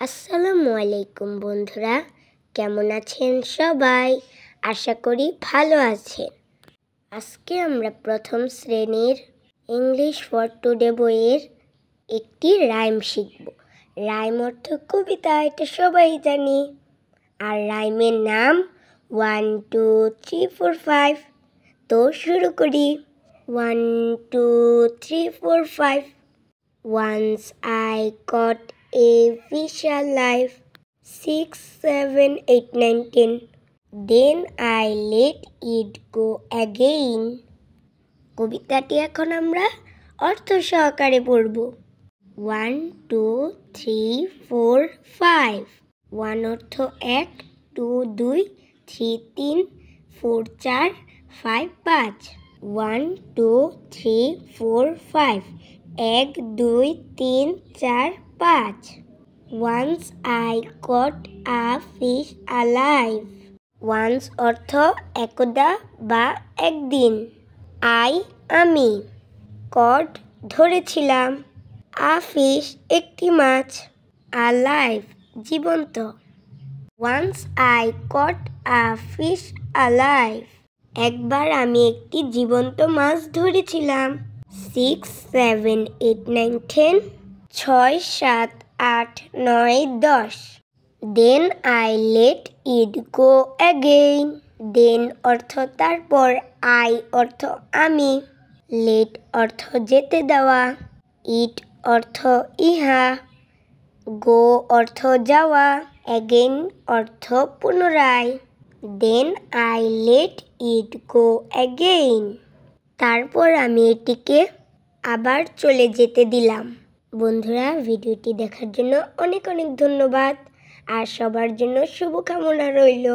আসসালামু আলাইকুম বন্ধুরা, কেমন আছেন সবাই? আশা করি ভালো আছেন। আজকে আমরা প্রথম শ্রেণীর ইংলিশ ফর টুডে বইয়ের একটি রাইম শিখব। রাইম অর্থ কবিতা, এটা সবাই জানি। আর রাইমের নাম 1 2 3 4 5। তো শুরু করি। 1 2 3 4 5। Once I caught a fish alive, 6 7 8 9 10. Then I let it go again. কবিতাটি এখন আমরা অর্থ সহকারে পড়ব। 1 2 3 4 5। 1 অর্থ 1, 2 2, 3 3, 4 4, 5 5। 1 2 3 4 5। 1 2 3 4 5। Once I caught a fish alive. Once অর্থ একদা বা একদিন। আমি caught ধরেছিলাম। a fish একটি মাছ। alive জীবন্ত। Once I caught a fish alive. একবার আমি একটি জীবন্ত মাছ ধরেছিলাম। 6 7 8 9 10। 6 7 8 9 10। Then I let it go again. Then অর্থ তারপর, I অর্থ আমি, let অর্থ যেতে দেওয়া, it অর্থ ইহা, go অর্থ যাওয়া, again অর্থ পুনরায়। Then I let it go again. তারপর আমি এটিকে আবার চলে যেতে দিলাম। বন্ধুরা, ভিডিওটি দেখার জন্য অনেক অনেক ধন্যবাদ। আর সবার জন্য শুভকামনা রইল।